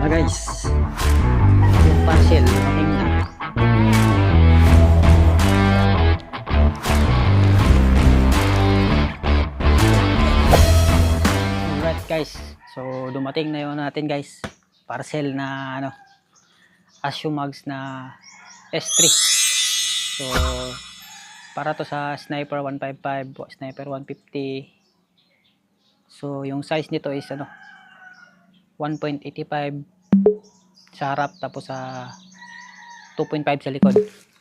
na guys, yung parcel dumating na. Alright guys, so dumating na yun natin guys, parcel na ano, Ashumags na S3. So para to sa Sniper 155, Sniper 150. So yung size nito is ano, 1.85 sa harap, tapos sa 2.5 sa likod.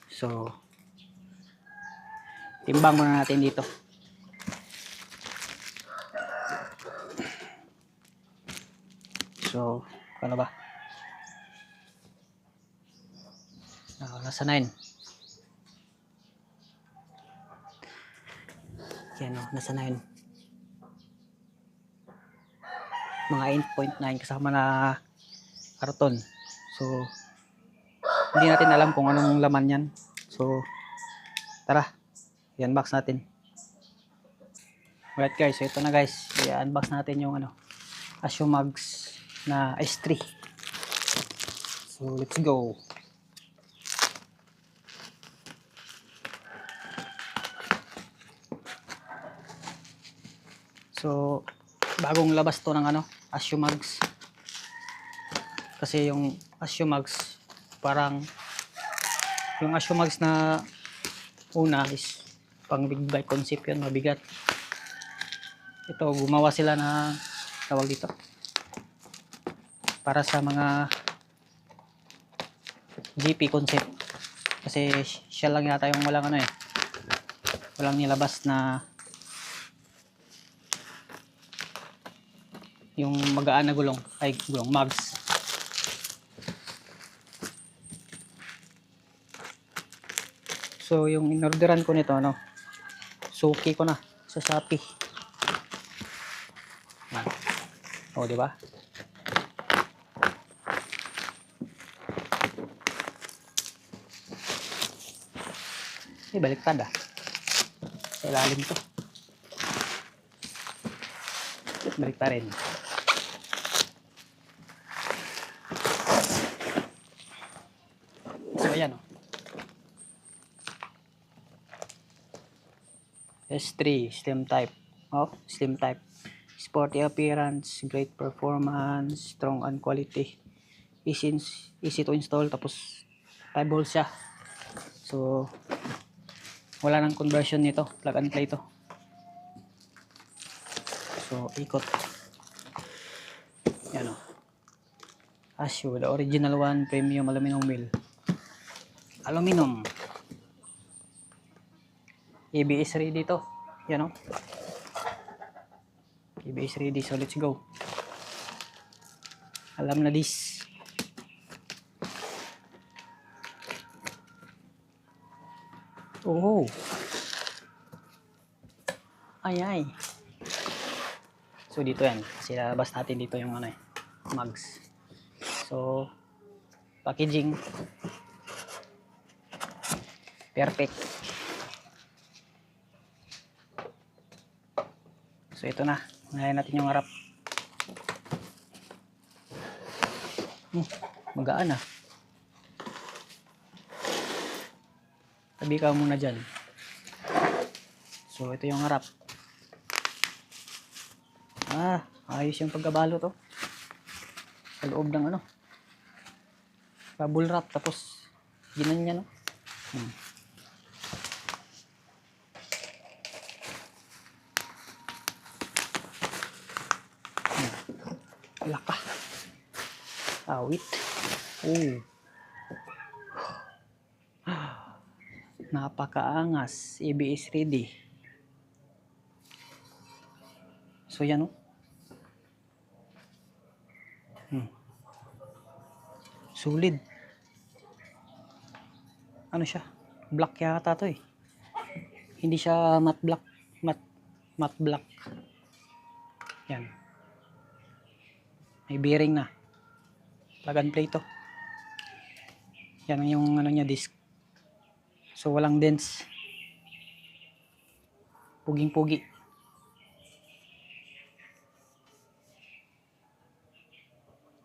So timbang muna natin dito. So ano ba, nasa 9. Yan o, nasa 9. Mga 8.9 kasama na karton. So hindi natin alam kung anong laman yan. So tara, i-unbox natin. Alright guys, so ito na guys, i-unbox natin yung ano, Ashumags na S3. So let's go. So bagong labas to ng ano, Ashumags. Kasi yung Ashumags, parang yung Ashumags na una is pang big bike concept yun, mabigat. Ito gumawa sila na tawag dito para sa mga GP concept. Kasi siya lang yata yung walang ano walang nilabas na yung magaan na gulong, ay gulong mags. So yung inorderan ko nito ano, suki ko na sa Shopee. Oh, di ba? Baliktad sa ilalim to. Baliktad rin. So ayan S3 slim type. Slim type. Sporty appearance, great performance, strong and quality. Easy to install, tapos 5 volts siya. So wala nang conversion nito, plug and play to. So ikot. Yan Ashu, the original one, premium aluminum wheel. Aluminum. ABS ready to. Yan ABS ready, so let's go. Alam na this. Oh. Ay. So dito yan. Kasi lalabas natin dito yung mags. So packaging perfect. So ito na. Ngayon natin yung harap. Magaan Tabi ka muna dyan. So ito yung harap. Ayos yung pagkabalo to. Sa loob ng bubble wrap, tapos ginanyan laka. Awit. Napakaangas. ABS ready. So yan Solid. Ano siya? Black yata to Hindi siya matte black. Matte black. Yan. May bearing na. Plug and play to. Yan yung niya, disc. So walang dents. Puging-pugi.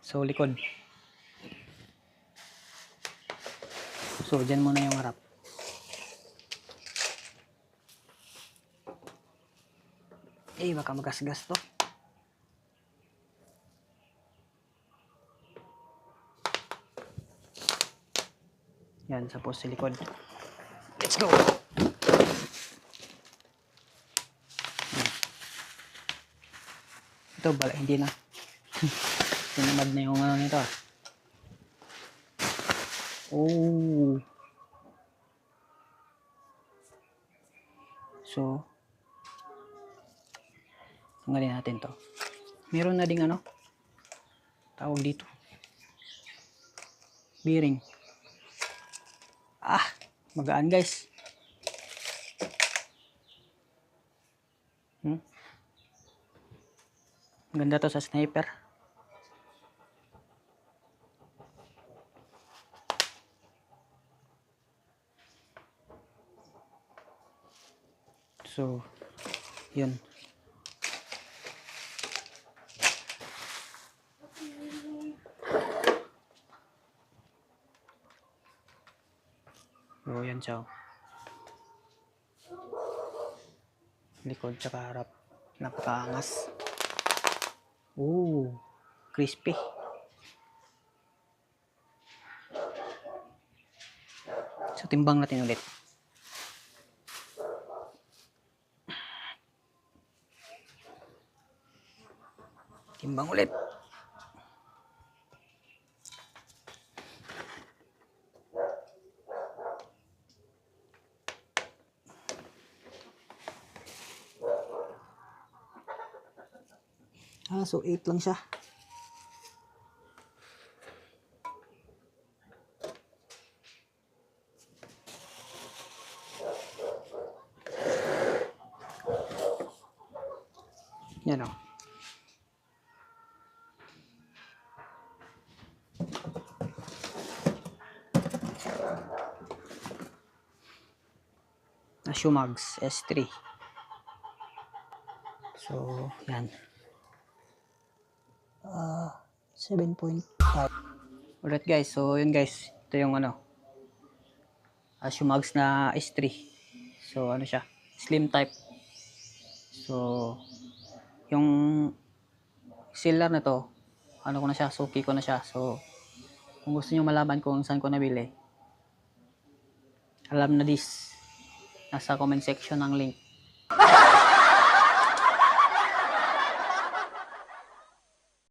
So likod. So, dyan muna yung harap. Baka magasgas to. Yan, suppose sa likod. Let's go! Ito, bala, hindi na. Tinamad na yung ano nito ah. Oh. So, tanggalin natin to. Meron na ding ano, tawag dito. Bearing. Magaan guys. Ganda to sa sniper. So, yun. So, yan siya. Likod tsaka harap. Napakaangas. Oh, crispy. So, timbang natin ulit. Timbang ulit. So 8 lang siya. Yan o. Shumags S3. So, yan. 7.5. Alright guys, so yun guys. Ito yung ano. Shumags na S3. So, ano siya? Slim type. So, yung sealer na to, ano ko na siya, suki ko na siya. So, kung gusto niyo malaman kung saan ko nabili, alam na this. Nasa comment section ng link.